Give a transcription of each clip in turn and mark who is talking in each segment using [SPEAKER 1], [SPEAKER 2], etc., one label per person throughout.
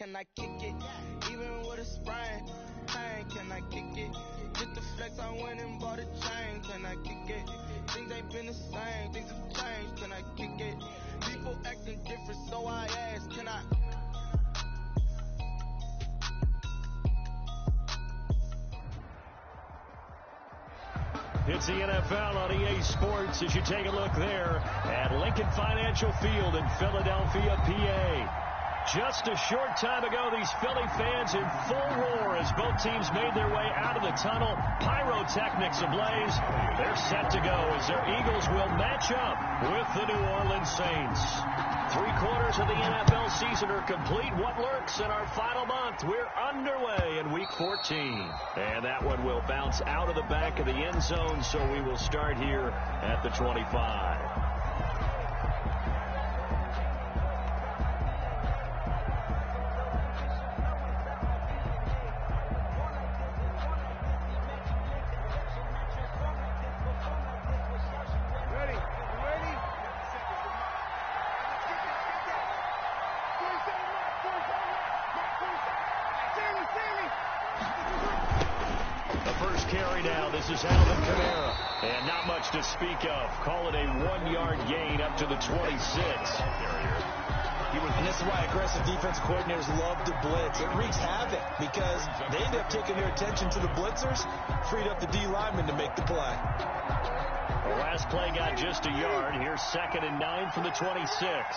[SPEAKER 1] can I kick it? Even with a sprain, pain, can I kick it? Just the flex, I went and bought a chain, can I kick it? Things ain't been the same, things have changed, can I kick it? People acting different, so I ask, can I?
[SPEAKER 2] It's the NFL on EA Sports as you take a look there at Lincoln Financial Field in Philadelphia, PA. Just a short time ago, these Philly fans in full roar as both teams made their way out of the tunnel. Pyrotechnics ablaze. They're set to go as their Eagles will match up with the New Orleans Saints. 3/4 of the NFL season are complete. What lurks in our final month? We're underway in Week 14. And that one will bounce out of the back of the end zone, so we will start here at the 25. This is Alvin Kamara, and not much to speak of. Call it a 1-yard gain up to the 26.
[SPEAKER 3] And this is why aggressive defense coordinators love to blitz. It wreaks havoc because they end up taking their attention to the blitzers, freed up the D lineman to make the play.
[SPEAKER 2] The last play got just a yard. Here's 2nd and 9 from the 26.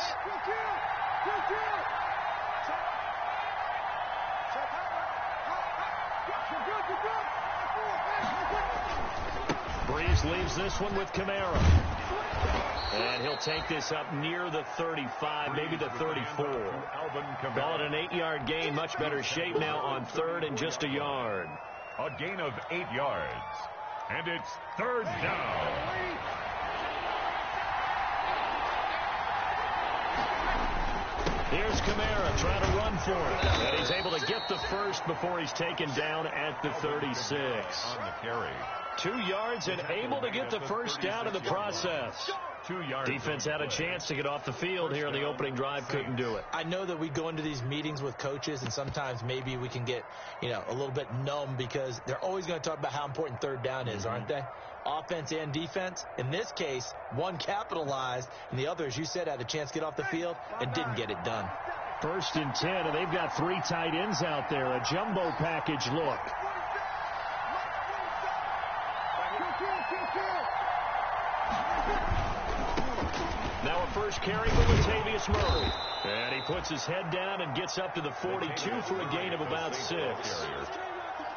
[SPEAKER 2] Breeze leaves this one with Kamara. And he'll take this up near the 35, maybe the 34. Call it an 8-yard gain. Much better shape now on 3rd and just a yard.
[SPEAKER 4] A gain of 8 yards. And it's 3rd down.
[SPEAKER 2] Here's Kamara trying to run for it. And he's able to get the first before he's taken down at the 36.
[SPEAKER 4] On the carry.
[SPEAKER 2] 2 yards and able to get the first down in the process.
[SPEAKER 4] 2 yards.
[SPEAKER 2] Defense had a chance to get off the field here in the opening drive, couldn't do it.
[SPEAKER 3] I know that we go into these meetings with coaches, and sometimes maybe we can get, a little bit numb because they're always going to talk about how important 3rd down is, aren't they? Offense and defense. In this case, one capitalized, and the other, as you said, had a chance to get off the field and didn't get it done.
[SPEAKER 2] 1st and 10, and they've got 3 tight ends out there. A jumbo package look. Now a first carry for Latavius Murray. And he puts his head down and gets up to the 42 for a gain of about 6.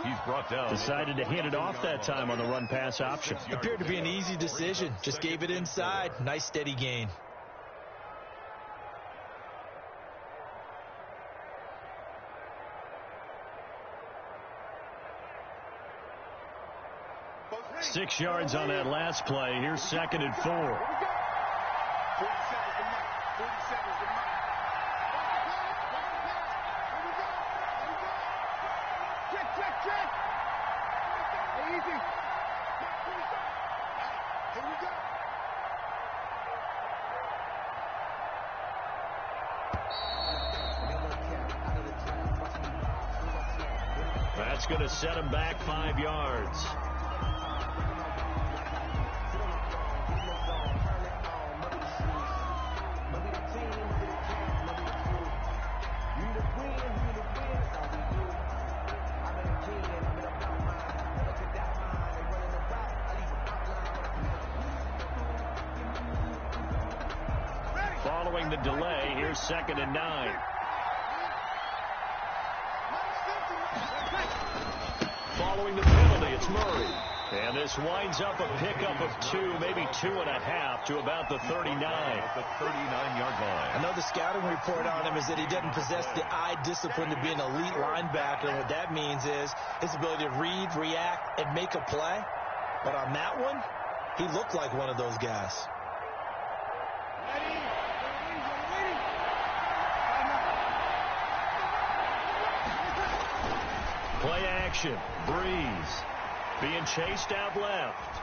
[SPEAKER 4] He's brought down.
[SPEAKER 2] Decided to hit it off that time on the run-pass option.
[SPEAKER 3] Appeared to be an easy decision. Just gave it inside. Nice steady gain.
[SPEAKER 2] Six yards on that last play. Here's 2nd and 4. That's going to set him back 5 yards. Following the delay, here's 2nd and 9. Following the penalty, it's Murray. And this winds up a pickup of 2, maybe 2.5 to about the 39.
[SPEAKER 4] The 39-yard line.
[SPEAKER 3] I know the scouting report on him is that he doesn't possess the eye discipline to be an elite linebacker. And what that means is his ability to read, react, and make a play. But on that one, he looked like one of those guys.
[SPEAKER 2] Play action. Breeze being chased out left.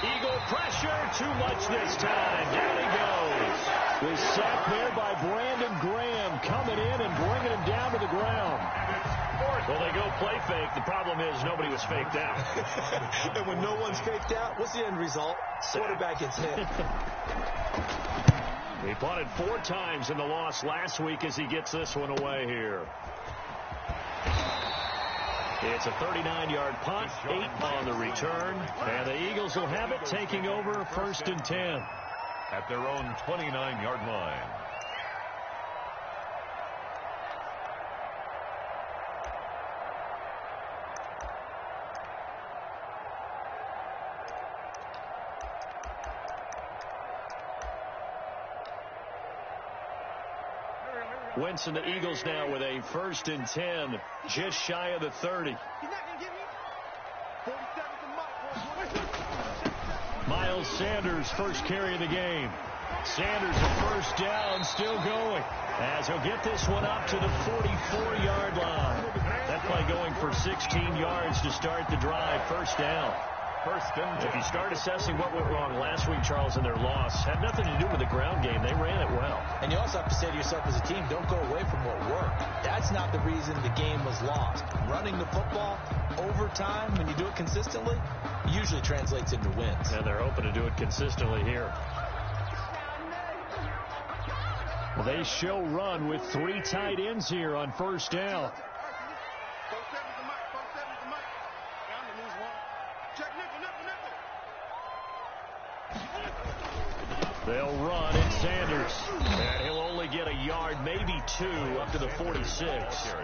[SPEAKER 2] Eagle pressure, too much this time. Down he goes. The sack there by Brandon Graham coming in and bringing him down to the ground. Well, they go play fake. The problem is nobody was faked out.
[SPEAKER 3] And when no one's faked out, what's the end result? Quarterback gets hit.
[SPEAKER 2] He punted 4 times in the loss last week as he gets this one away here. It's a 39-yard punt, 8 on the return, and the Eagles will have it taking over 1st and 10.
[SPEAKER 4] At their own 29-yard line.
[SPEAKER 2] Wentz and the Eagles now with a 1st and 10, just shy of the 30. Miles Sanders first carry of the game. Sanders a 1st down, still going, as he'll get this one up to the 44-yard line. That play going for 16 yards to start the drive, 1st down. If you start assessing what went wrong last week, Charles, in their loss, had nothing to do with the ground game. They ran it well.
[SPEAKER 3] And you also have to say to yourself as a team, don't go away from what worked. That's not the reason the game was lost. Running the football over time, when you do it consistently, usually translates into wins.
[SPEAKER 2] And they're hoping to do it consistently here. Well, they show run with 3 tight ends here on 1st down. They'll run at Sanders. And he'll only get a yard, maybe 2, up to the 46.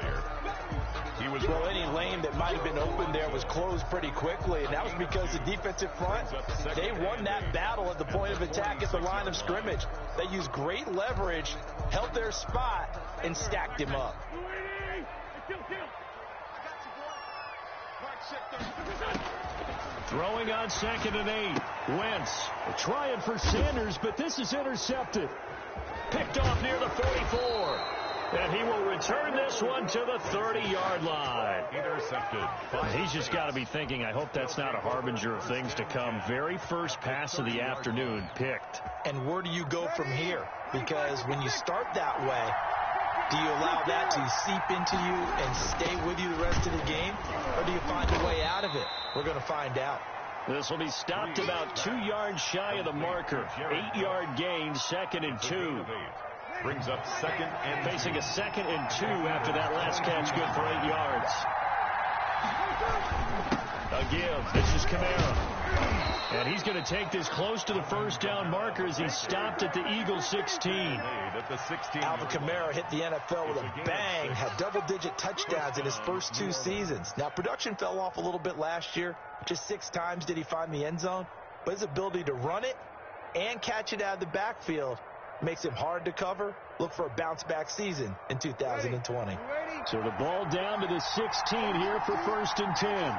[SPEAKER 3] Well, any lane that might have been open there was closed pretty quickly, and that was because the defensive front, they won that battle at the point of attack at the line of scrimmage. They used great leverage, held their spot, and stacked him up.
[SPEAKER 2] Throwing on 2nd and 8. Wentz trying for Sanders, but this is intercepted. Picked off near the 44. And he will return this one to the 30-yard line.
[SPEAKER 4] Intercepted.
[SPEAKER 2] He's just got to be thinking, I hope that's not a harbinger of things to come. Very first pass of the afternoon picked.
[SPEAKER 3] And where do you go from here? Because when you start that way, do you allow that to seep into you and stay with you the rest of the game? Or do you find a way out of it? We're going to find out.
[SPEAKER 2] This will be stopped about 2 yards shy of the marker. 8-yard gain, 2nd and 2.
[SPEAKER 4] Brings up 2nd and
[SPEAKER 2] facing a 2nd and 2 after that last catch, good for 8 yards. A give. This is Kamara. And he's going to take this close to the 1st down marker as he's stopped at the Eagles 16.
[SPEAKER 3] Alvin Kamara hit the NFL with a bang, had double-digit touchdowns in his first 2 seasons. Now, production fell off a little bit last year. Just 6 times did he find the end zone. But his ability to run it and catch it out of the backfield makes him hard to cover. Look for a bounce-back season in 2020.
[SPEAKER 2] So the ball down to the 16 here for 1st and 10.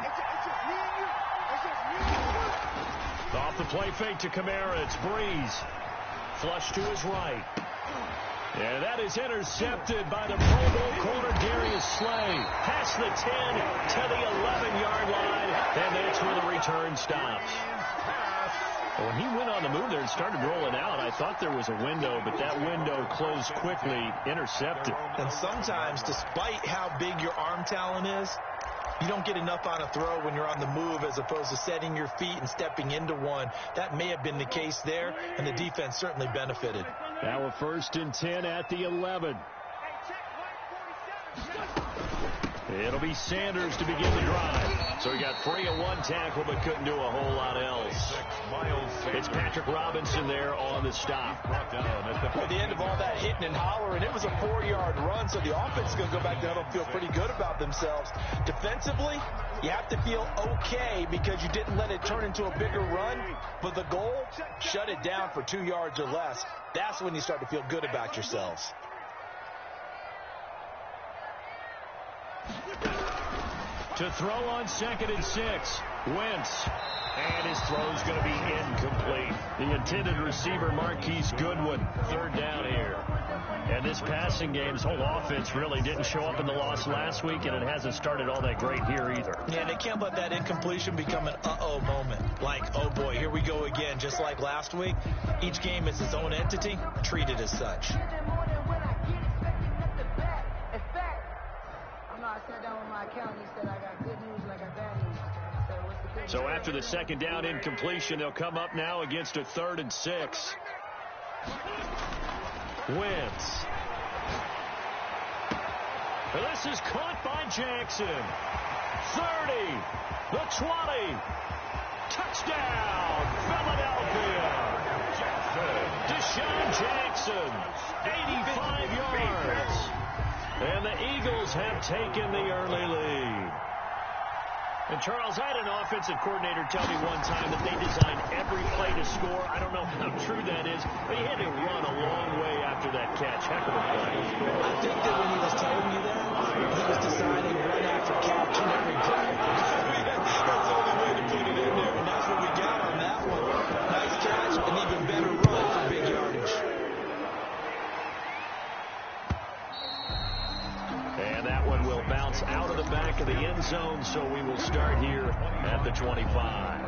[SPEAKER 2] Off the play fake to Kamara, it's Breeze. Flush to his right. And that is intercepted by the Pro Bowl corner Darius Slay. Past the 10 to the 11-yard line, and that's where the return stops. When he went on the move there and started rolling out, I thought there was a window, but that window closed quickly, intercepted.
[SPEAKER 3] And sometimes, despite how big your arm talent is, you don't get enough on a throw when you're on the move as opposed to setting your feet and stepping into one. That may have been the case there, and the defense certainly benefited.
[SPEAKER 2] Now a 1st and 10 at the 11. It'll be Sanders to begin the drive. So he got free of 1 tackle, but couldn't do a whole lot else. It's Patrick Robinson there on the stop.
[SPEAKER 3] At the end of all that hitting and hollering, it was a 4-yard run, so the offense is going to go back down and feel pretty good about themselves. Defensively, you have to feel okay because you didn't let it turn into a bigger run. But the goal, shut it down for 2 yards or less. That's when you start to feel good about yourselves.
[SPEAKER 2] To throw on 2nd and 6. Wentz And his throw's going to be incomplete. The intended receiver, Marquise Goodwin, third down here. And this passing game, this whole offense really didn't show up in the loss last week, and it hasn't started all that great here either.
[SPEAKER 3] Yeah, they can't let that incompletion become an uh-oh moment. Like, oh boy, here we go again, just like last week. Each game is its own entity, treat it as such.
[SPEAKER 2] So after the second down incompletion, they'll come up now against a 3rd and 6. Wentz. This is caught by Jackson. 30, the 20. Touchdown, Philadelphia. Deshaun Jackson, 85 yards. And the Eagles have taken the early lead. And, Charles, I had an offensive coordinator tell me one time that they designed every play to score. I don't know how true that is, but he had to run a long way after that catch. Heck of a play.
[SPEAKER 3] I think that when he was telling you that, he was deciding run after catch in every play. That's the only way to put it in there, and that's what we got on that one. Nice catch, an even better run for big yardage.
[SPEAKER 2] And that one will bounce out of the back of the end zone, so we will start here at the 25.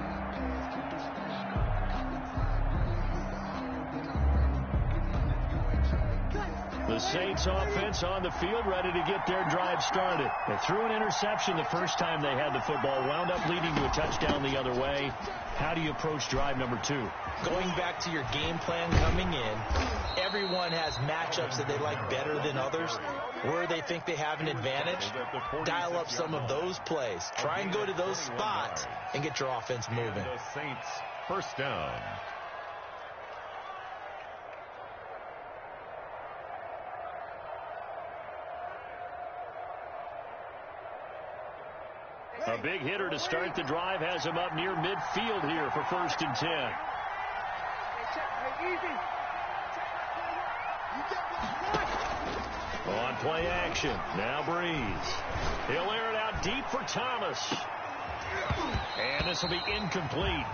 [SPEAKER 2] The Saints offense on the field, ready to get their drive started. They threw an interception the first time they had the football, wound up leading to a touchdown the other way. How do you approach drive number 2?
[SPEAKER 3] Going back to your game plan coming in, everyone has matchups that they like better than others, where they think they have an advantage. Dial up some of those plays. Try and go to those spots and get your offense moving.
[SPEAKER 4] The Saints first down.
[SPEAKER 2] A big hitter to start the drive has him up near midfield here for 1st and 10. On play action, now Breeze. He'll air it out deep for Thomas. And this will be incomplete.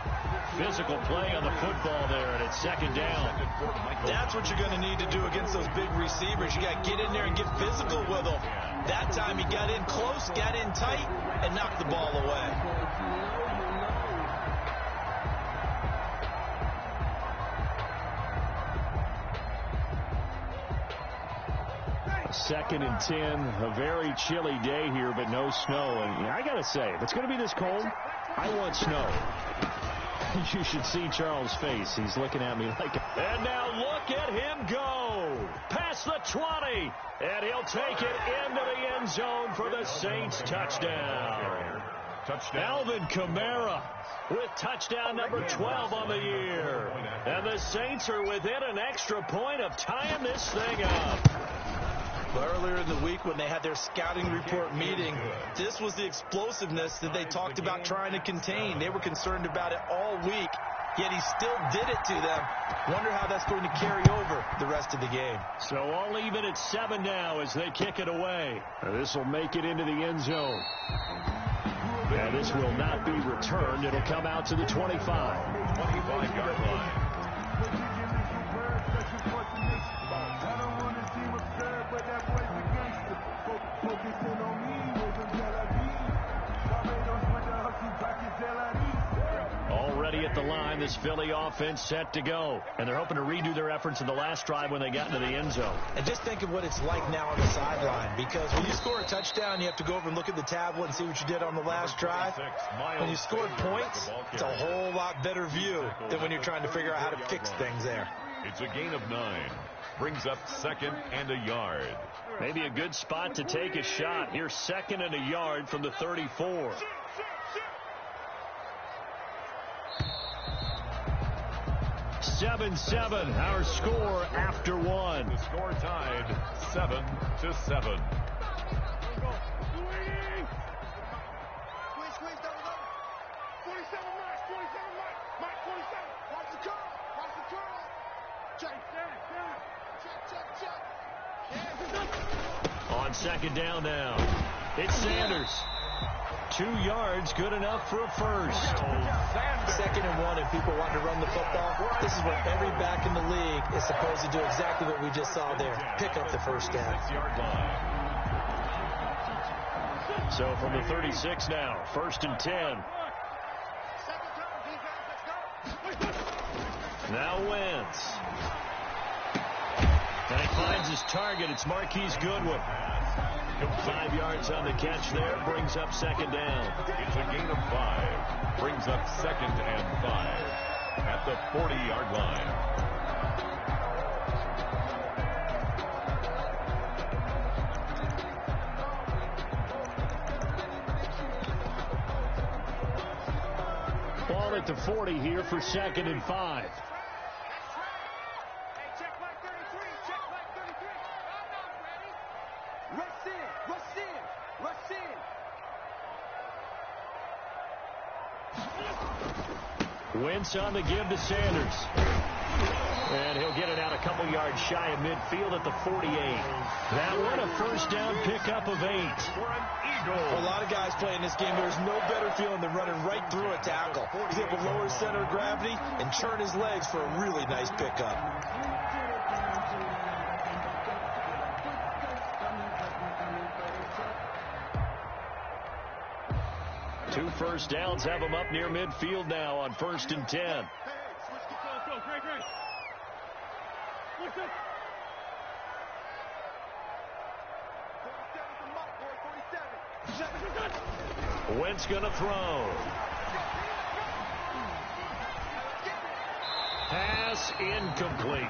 [SPEAKER 2] Physical play on the football there, and it's 2nd down.
[SPEAKER 3] That's what you're going to need to do against those big receivers. You got to get in there and get physical with them. That time he got in close, got in tight, and knocked the ball away.
[SPEAKER 2] Second and 10, a very chilly day here, but no snow. And I got to say, if it's going to be this cold, I want snow. You should see Charles' face. He's looking at me like... And now look at him go. Past the 20. And he'll take it into the end zone for the Saints touchdown. Alvin Kamara with touchdown number 12 on the year. And the Saints are within an extra point of tying this thing up.
[SPEAKER 3] Earlier in the week when they had their scouting report meeting, this was the explosiveness that they talked about trying to contain. They were concerned about it all week, yet he still did it to them. Wonder how that's going to carry over the rest of the game.
[SPEAKER 2] So all even at 7 now as they kick it away. This will make it into the end zone. And this will not be returned. It'll come out to the 25.
[SPEAKER 4] 25-yard line.
[SPEAKER 2] Already at the line, this Philly offense set to go. And they're hoping to redo their efforts in the last drive when they got into the end zone.
[SPEAKER 3] And just think of what it's like now on the sideline, because when you score a touchdown, you have to go over and look at the tablet and see what you did on the last drive. When you scored points, it's a whole lot better view than when you're trying to figure out how to fix things there.
[SPEAKER 4] It's a gain of 9. Brings up 2nd and a yard.
[SPEAKER 2] Maybe a good spot to take a shot. Here's 2nd and a yard from the 34. Seven, our score after 1.
[SPEAKER 4] The score tied 7-7.
[SPEAKER 1] Squeeze, there we go. 47 Mike, 47. Watch the curl. Check.
[SPEAKER 2] On 2nd down now, it's Sanders. 2 yards, good enough for a first.
[SPEAKER 3] 2nd and 1, and people want to run the football. This is where every back in the league is supposed to do exactly what we just saw there. Pick up the first down.
[SPEAKER 2] So from the 36 now, 1st and 10. Now Wentz. And he finds his target. It's Marquise Goodwin. 5 yards on the catch there. Brings up 2nd down.
[SPEAKER 4] It's a gain of 5. Brings up 2nd and 5 at the 40-yard line.
[SPEAKER 2] Ball at the 40 here for 2nd and 5. Wentz on the give to Sanders. And he'll get it out a couple yards shy of midfield at the 48. That one a first down pickup of 8.
[SPEAKER 3] A lot of guys playing this game, there's no better feeling than running right through a tackle. He's able to lower his center of gravity and turn his legs for a really nice pickup.
[SPEAKER 2] Two first downs have him up near midfield now on 1st and 10. Wentz gonna throw. Pass incomplete.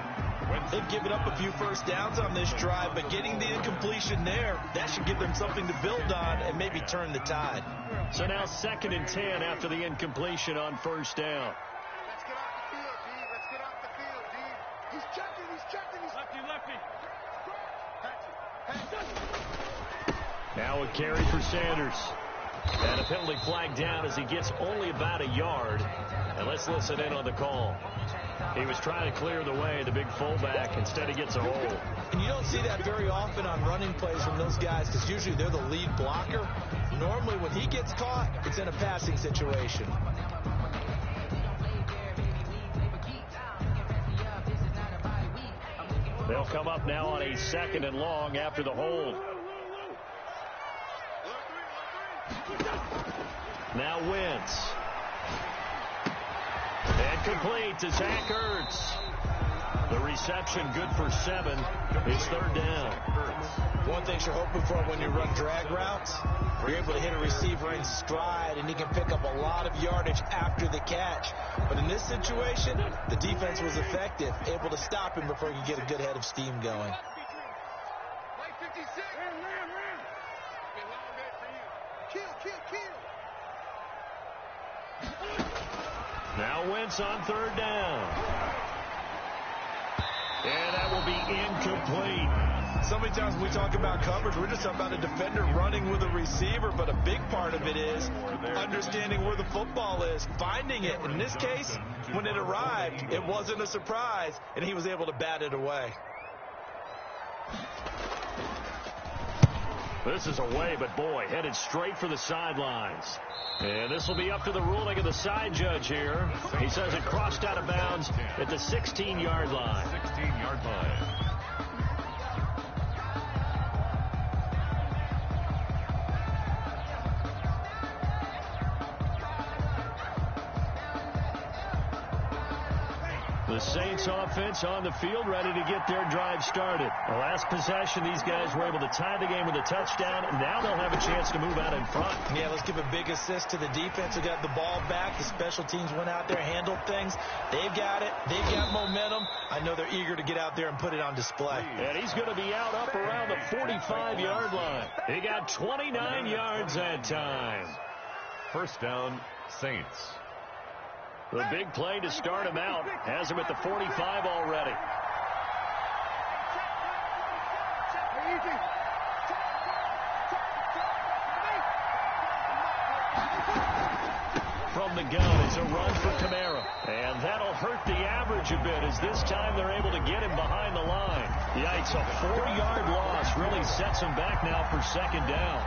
[SPEAKER 3] They've given up a few first downs on this drive, but getting the incompletion there, that should give them something to build on and maybe turn the tide.
[SPEAKER 2] So now 2nd and 10 after the incompletion on 1st down.
[SPEAKER 1] Let's get off the field, D. Let's get off the field, D. He's checking. Lefty.
[SPEAKER 2] Now a carry for Sanders. And a penalty flag down as he gets only about a yard. And let's listen in on the call. He was trying to clear the way, the big fullback. Instead, he gets a hold.
[SPEAKER 3] And you don't see that very often on running plays from those guys because usually they're the lead blocker. Normally, when he gets caught, it's in a passing situation.
[SPEAKER 2] They'll come up now on a 2nd and long after the hold. Now Wentz. And complete to Zach Ertz. The reception good for 7. It's 3rd down.
[SPEAKER 3] One thing you're hoping for when you run drag routes, you're able to hit a receiver in stride, and he can pick up a lot of yardage after the catch. But in this situation, the defense was effective, able to stop him before he could get a good head of steam going.
[SPEAKER 2] Now Wentz on 3rd down. And that will be incomplete.
[SPEAKER 3] So many times when we talk about coverage, we're just talking about a defender running with a receiver, but a big part of it is understanding where the football is, finding it. In this case, when it arrived, it wasn't a surprise, and he was able to bat it away.
[SPEAKER 2] This is away, but boy, headed straight for the sidelines. And this will be up to the ruling of the side judge here. He says it crossed out of bounds at the 16-yard line.
[SPEAKER 4] 16-yard line.
[SPEAKER 2] The Saints offense on the field, ready to get their drive started. The last possession, these guys were able to tie the game with a touchdown, and now they'll have a chance to move out in front.
[SPEAKER 3] Yeah, let's give a big assist to the defense who got the ball back. The special teams went out there, handled things. They've got it. They've got momentum. I know they're eager to get out there and put it on display.
[SPEAKER 2] And he's going to be out up around the 45-yard line. He got 29 yards that time.
[SPEAKER 4] First down, Saints.
[SPEAKER 2] The big play to start him out has him at the 45 already. From the gun, it's a run for Kamara. And that'll hurt the average a bit as this time they're able to get him behind the line. Yikes, a 4-yard loss really sets him back now for 2nd down.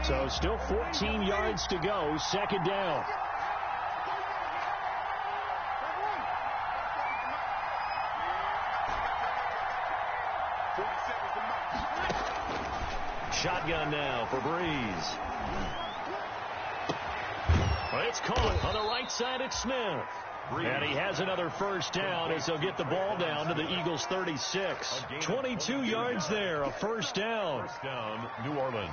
[SPEAKER 2] So still 14 yards to go, second down. Shotgun now for Breeze. Well, it's caught on the right side. It's Smith. And he has another first down as they'll get the ball down to the Eagles' 36. 22 yards there, a first down.
[SPEAKER 4] First down, New Orleans.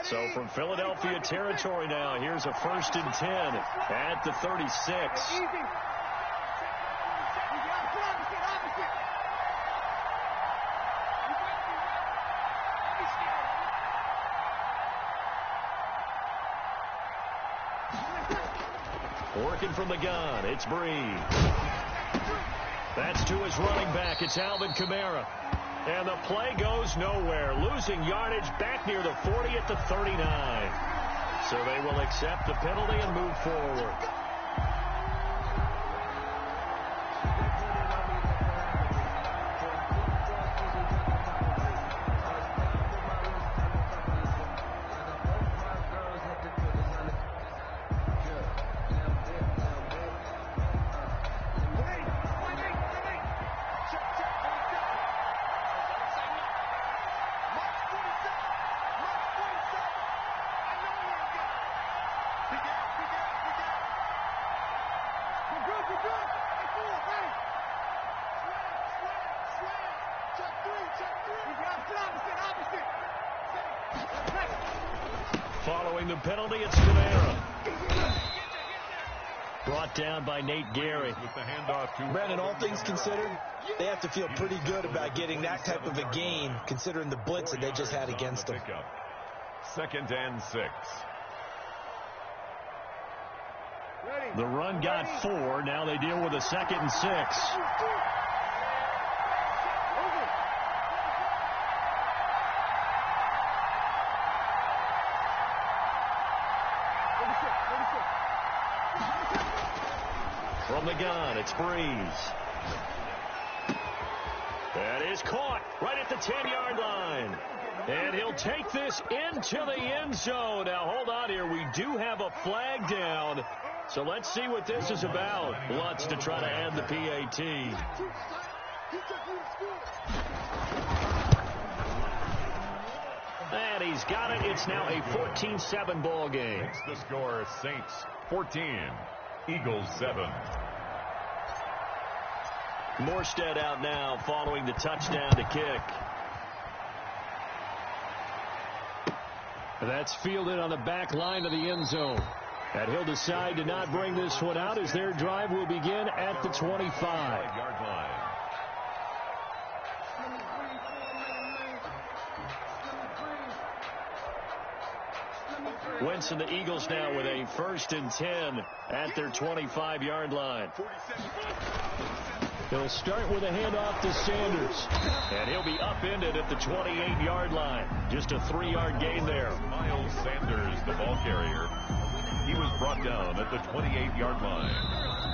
[SPEAKER 2] So from Philadelphia territory now, here's a 1st and 10 at the 36. Working from the gun, it's Breeze. That's to his running back, it's Alvin Kamara. And the play goes nowhere, losing yardage back near the 40 at the 39. So they will accept the penalty and move forward. Following the penalty, it's Kamara. Brought down by Nate Gary.
[SPEAKER 4] With the handoff to
[SPEAKER 3] Brandon, all things considered, they have to feel pretty good about getting that type of a gain, considering the blitz that they just had against them.
[SPEAKER 4] 2nd and 6.
[SPEAKER 2] The run got 4. Now they deal with a 2nd and 6. From the gun, it's Breeze. That is caught right at the 10-yard line. And he'll take this into the end zone. Now, hold on here. We do have a flag down. So let's see what this is about. Lutz to try to add the PAT. And he's got it. It's now a 14-7 ball game.
[SPEAKER 4] Makes the score Saints 14, Eagles 7.
[SPEAKER 2] Morstead out now following the touchdown to kick. That's fielded on the back line of the end zone. And he'll decide to not bring this one out as their drive will begin at the 25-yard line. Wentz and the Eagles now with a 1st and 10 at their 25-yard line. He'll start with a handoff to Sanders. And he'll be upended at the 28-yard line. Just a 3-yard gain there.
[SPEAKER 4] Miles Sanders, the ball carrier. He was brought down at the 28-yard line.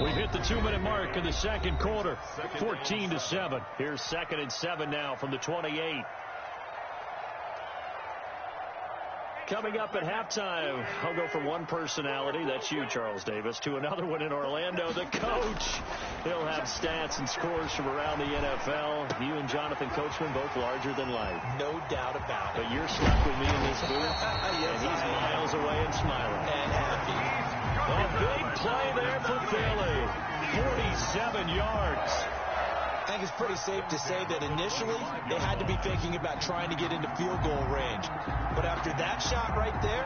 [SPEAKER 2] We hit the 2-minute mark in the second quarter. 14-7. Here's 2nd and 7 now from the 28. Coming up at halftime, I'll go from one personality, that's you, Charles Davis, to another one in Orlando, the coach. He'll have stats and scores from around the NFL. You and Jonathan Coachman, both larger than life.
[SPEAKER 3] No doubt about it.
[SPEAKER 2] But you're stuck with me in this booth, and he's miles away and smiling.
[SPEAKER 3] And happy.
[SPEAKER 2] A big play there for Philly. 47 yards.
[SPEAKER 3] I think it's pretty safe to say that initially they had to be thinking about trying to get into field goal range. But after that shot right there,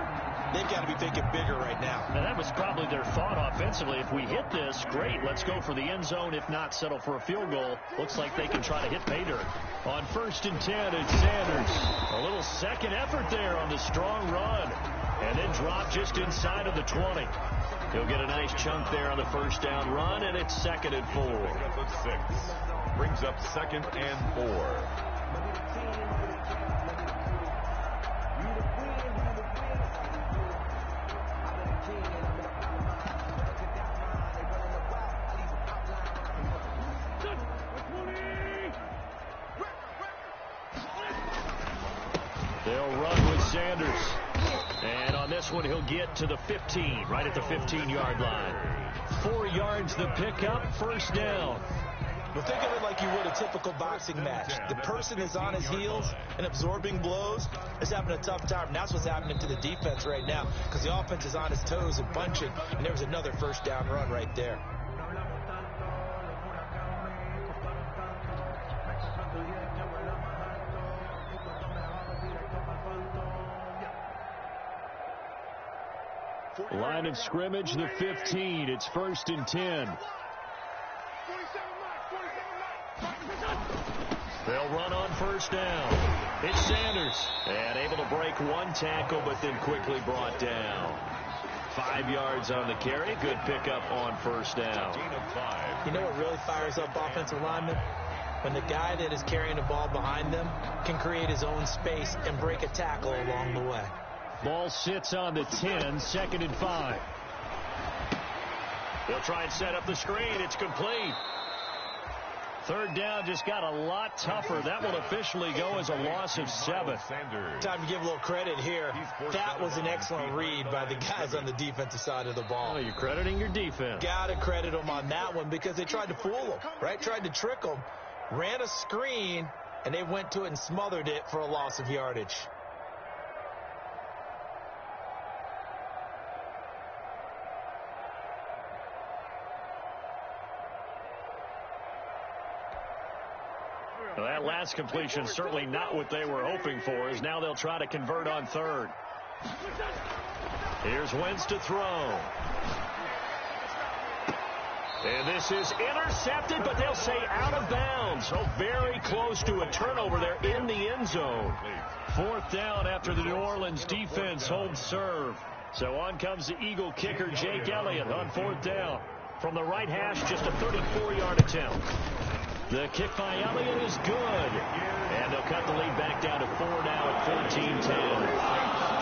[SPEAKER 3] they've got to be thinking bigger right now.
[SPEAKER 2] And that was probably their thought offensively. If we hit this, great, let's go for the end zone. If not, settle for a field goal. Looks like they can try to hit pay dirt. On 1st and 10, it's Sanders. A little second effort there on the strong run. And then drop just inside of the 20. He'll get a nice chunk there on the first down run, and it's 2nd and 4.
[SPEAKER 4] Pick up a 6. Brings up 2nd and 4.
[SPEAKER 2] They'll run with Sanders. And on this one, he'll get to the 15, right at the 15-yard line. 4 yards the pickup, first down.
[SPEAKER 3] Well, think of it like you would a typical boxing match. The person is on his heels and absorbing blows is having a tough time. And that's what's happening to the defense right now because the offense is on his toes and bunching. And there was another first down run right there.
[SPEAKER 2] Line of scrimmage, the 15. It's 1st and 10. They'll run on first down. It's Sanders. And able to break one tackle, but then quickly brought down. 5 yards on the carry. Good pickup on first down.
[SPEAKER 3] You know what really fires up offensive linemen? When the guy that is carrying the ball behind them can create his own space and break a tackle along the way.
[SPEAKER 2] Ball sits on the 10, 2nd and 5. They'll try and set up the screen. It's complete. 3rd down just got a lot tougher. That will officially go as a loss of 7.
[SPEAKER 3] Time to give a little credit here. That was an excellent read by the guys on the defensive side of the ball.
[SPEAKER 2] Oh, you're crediting your defense.
[SPEAKER 3] Got to credit them on that one because they tried to fool them, right? Tried to trick them. Ran a screen, and they went to it and smothered it for a loss of yardage.
[SPEAKER 2] Well, that last completion certainly not what they were hoping for, as now they'll try to convert on 3rd. Here's Wentz to throw. And this is intercepted, but they'll say out of bounds. So very close to a turnover there in the end zone. 4th down after the New Orleans defense holds serve. So on comes the Eagle kicker, Jake Elliott, on 4th down. From the right hash, just a 34-yard attempt. The kick by Elliott is good. And they'll cut the lead back down to 4 now at 14-10.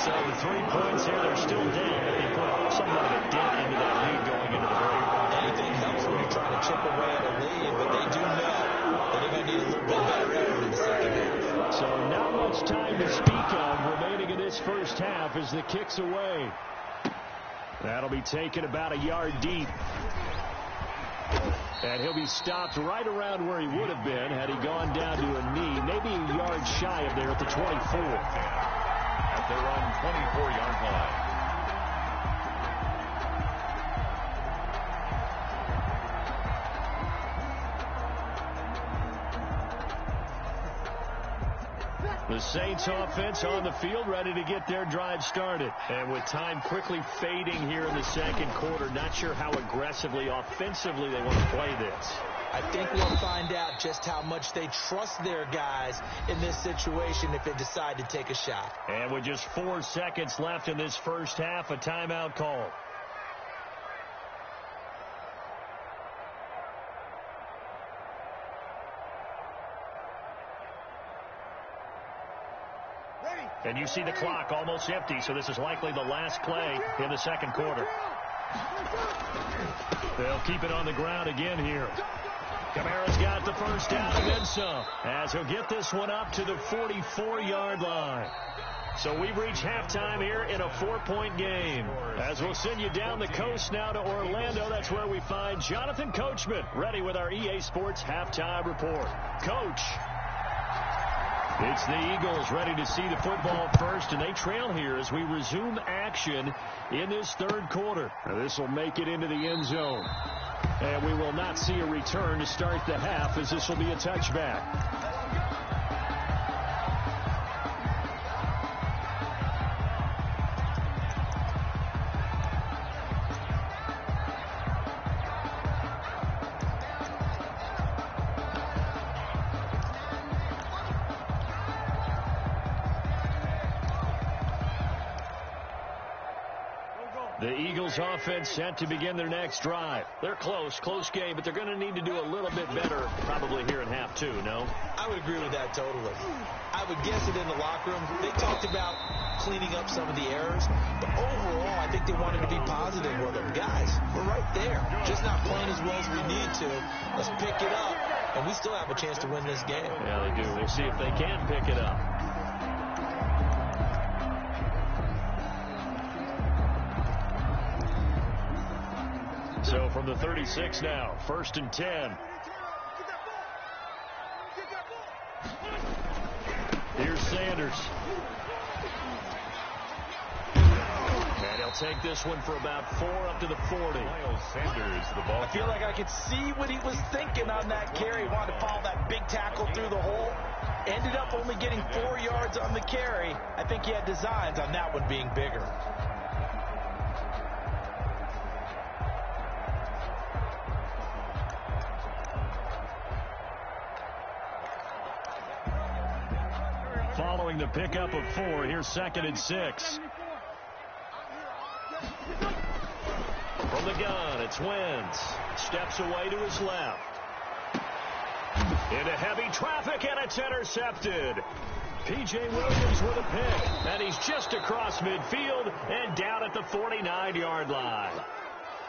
[SPEAKER 2] So the 3 points here, they're still down, but they put somewhat of a dent into that lead going into the break.
[SPEAKER 3] Anything helps when you're trying to chip away at a lead, but they do know that they're going to need a little bit better effort in the second half.
[SPEAKER 2] So not much time to speak of remaining in this first half as the kick's away. That'll be taken about a yard deep. And he'll be stopped right around where he would have been had he gone down to a knee, maybe a yard shy of there at the 24.
[SPEAKER 4] At their own 24-yard line.
[SPEAKER 2] The Saints offense on the field, ready to get their drive started. And with time quickly fading here in the second quarter, not sure how aggressively, offensively they want to play this.
[SPEAKER 3] I think we'll find out just how much they trust their guys in this situation if they decide to take a shot.
[SPEAKER 2] And with just 4 seconds left in this first half, a timeout call. And you see the clock almost empty, so this is likely the last play in the second quarter. They'll keep it on the ground again here. Kamara's got the first down and then some, as he'll get this one up to the 44-yard line. So we reach halftime here in a 4-point game. As we'll send you down the coast now to Orlando, that's where we find Jonathan Coachman, ready with our EA Sports halftime report. Coach. It's the Eagles ready to see the football first, and they trail here as we resume action in this third quarter. This will make it into the end zone. And we will not see a return to start the half, as this will be a touchback. The Eagles offense set to begin their next drive. They're close game, but they're going to need to do a little bit better probably here in half two, no?
[SPEAKER 3] I would agree with that totally. I would guess it in the locker room. They talked about cleaning up some of the errors, but overall I think they wanted to be positive with them. Guys, we're right there. Just not playing as well as we need to. Let's pick it up, and we still have a chance to win this game.
[SPEAKER 2] Yeah, they do. We'll see if they can pick it up. So from the 36 now, 1st and 10. Here's Sanders. And he'll take this one for about 4 up to the 40.
[SPEAKER 4] Sanders, the ball.
[SPEAKER 3] I feel like I could see what he was thinking on that carry. Wanted to follow that big tackle through the hole. Ended up only getting 4 yards on the carry. I think he had designs on that one being bigger.
[SPEAKER 2] Following the pickup of 4, here's 2nd and 6. From the gun, it's Wentz. Steps away to his left. Into heavy traffic, and it's intercepted. P.J. Williams with a pick, and he's just across midfield and down at the 49-yard line.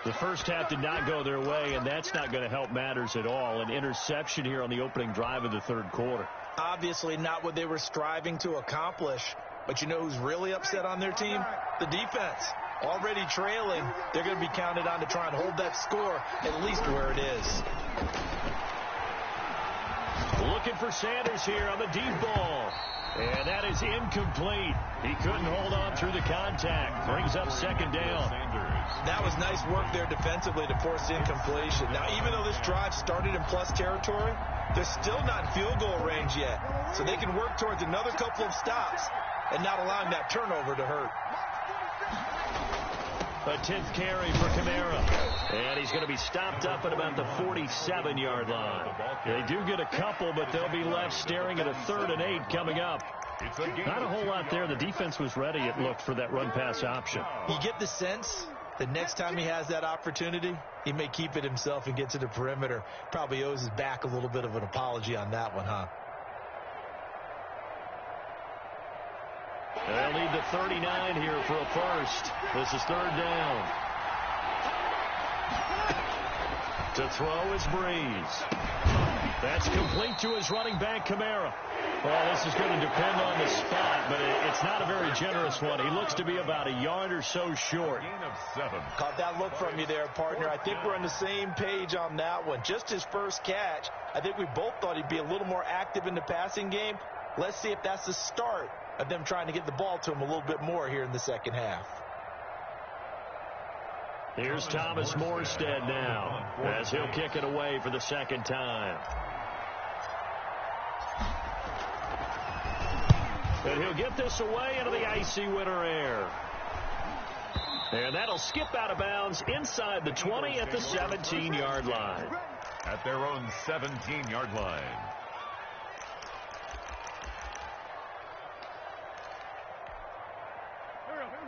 [SPEAKER 2] The first half did not go their way, and that's not going to help matters at all. An interception here on the opening drive of the 3rd quarter.
[SPEAKER 3] Obviously not what they were striving to accomplish. But you know who's really upset on their team? The defense. Already trailing. They're going to be counted on to try and hold that score at least where it is.
[SPEAKER 2] Looking for Sanders here on the deep ball. And that is incomplete. He couldn't hold on through the contact. Brings up 2nd down.
[SPEAKER 3] That was nice work there defensively to force the incompletion. Now, even though this drive started in plus territory, they're still not in field goal range yet. So they can work towards another couple of stops and not allowing that turnover to hurt.
[SPEAKER 2] A 10th carry for Kamara. And he's going to be stopped up at about the 47-yard line. They do get a couple, but they'll be left staring at a 3rd and 8 coming up. Not a whole lot there. The defense was ready, it looked, for that run-pass option.
[SPEAKER 3] You get the sense that next time he has that opportunity, he may keep it himself and get to the perimeter. Probably owes his back a little bit of an apology on that one, huh?
[SPEAKER 2] They'll need the 39 here for a first. This is 3rd down. To throw is Breeze. That's complete to his running back, Kamara. Well, this is going to depend on the spot, but it's not a very generous one. He looks to be about a yard or so short.
[SPEAKER 4] Gain of 7.
[SPEAKER 3] Caught that look from you there, partner. I think we're on the same page on that one. Just his first catch. I think we both thought he'd be a little more active in the passing game. Let's see if that's the start of them trying to get the ball to him a little bit more here in the second half.
[SPEAKER 2] Here's Thomas Morstead now, as he'll kick it away for the 2nd time. And he'll get this away into the icy winter air. And that'll skip out of bounds inside the 20 at the 17-yard line.
[SPEAKER 4] At their own 17-yard line.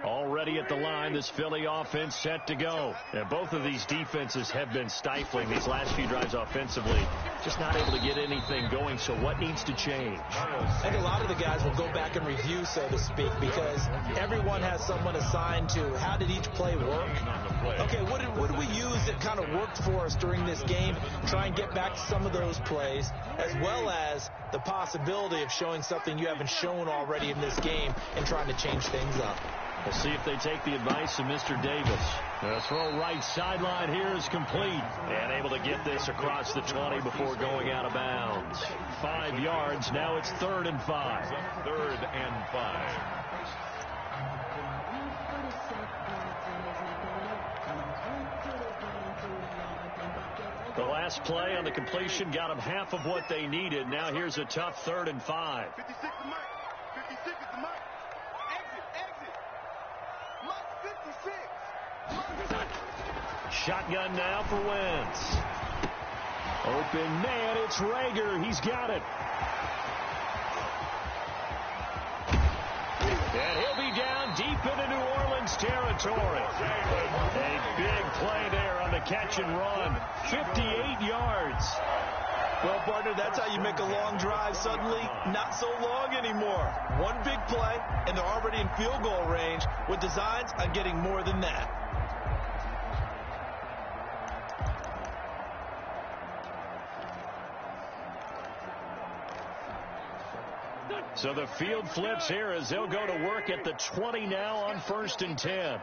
[SPEAKER 2] Already at the line, this Philly offense set to go. And both of these defenses have been stifling these last few drives offensively. Just not able to get anything going, so what needs to change?
[SPEAKER 3] I think a lot of the guys will go back and review, so to speak, because everyone has someone assigned to how did each play work. Okay, what did we use that kind of worked for us during this game? Try and get back to some of those plays, as well as the possibility of showing something you haven't shown already in this game and trying to change things up.
[SPEAKER 2] We'll see if they take the advice of Mr. Davis. The throw right sideline here is complete. And able to get this across the 20 before going out of bounds. 5 yards. Now it's 3rd and 5.
[SPEAKER 4] 3rd and 5.
[SPEAKER 2] The last play on the completion got them half of what they needed. Now here's a tough 3rd and 5.
[SPEAKER 1] 56 is Mike. 56 is the Mike. Exit. Mike 56.
[SPEAKER 2] Shotgun now for Wentz. Open man, it's Rager. He's got it. And he'll be down deep into New Orleans territory. A big play there on the catch and run. 58 yards.
[SPEAKER 3] Well, partner, that's how you make a long drive suddenly not so long anymore. One big play, and they're already in field goal range with designs on getting more than that.
[SPEAKER 2] So the field flips here as they'll go to work at the 20 now on 1st and 10.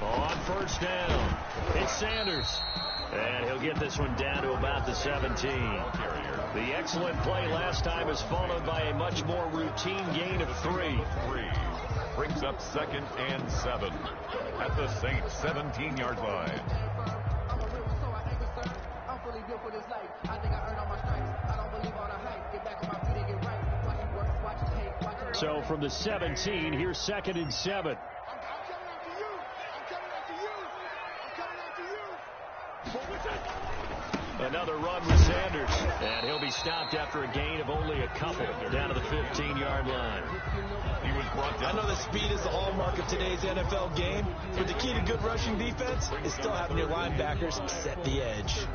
[SPEAKER 2] On first down, it's Sanders. And he'll get this one down to about the 17. The excellent play last time is followed by a much more routine gain of 3.
[SPEAKER 4] Brings up 2nd and 7 at the Saints 17-yard line.
[SPEAKER 2] So from the 17, here's 2nd and 7. Another run with Sanders, and he'll be stopped after a gain of only a couple down to the 15-yard line.
[SPEAKER 4] He was brought down.
[SPEAKER 3] I know that speed is the hallmark of today's NFL game, but the key to good rushing defense is still having your linebackers set the edge.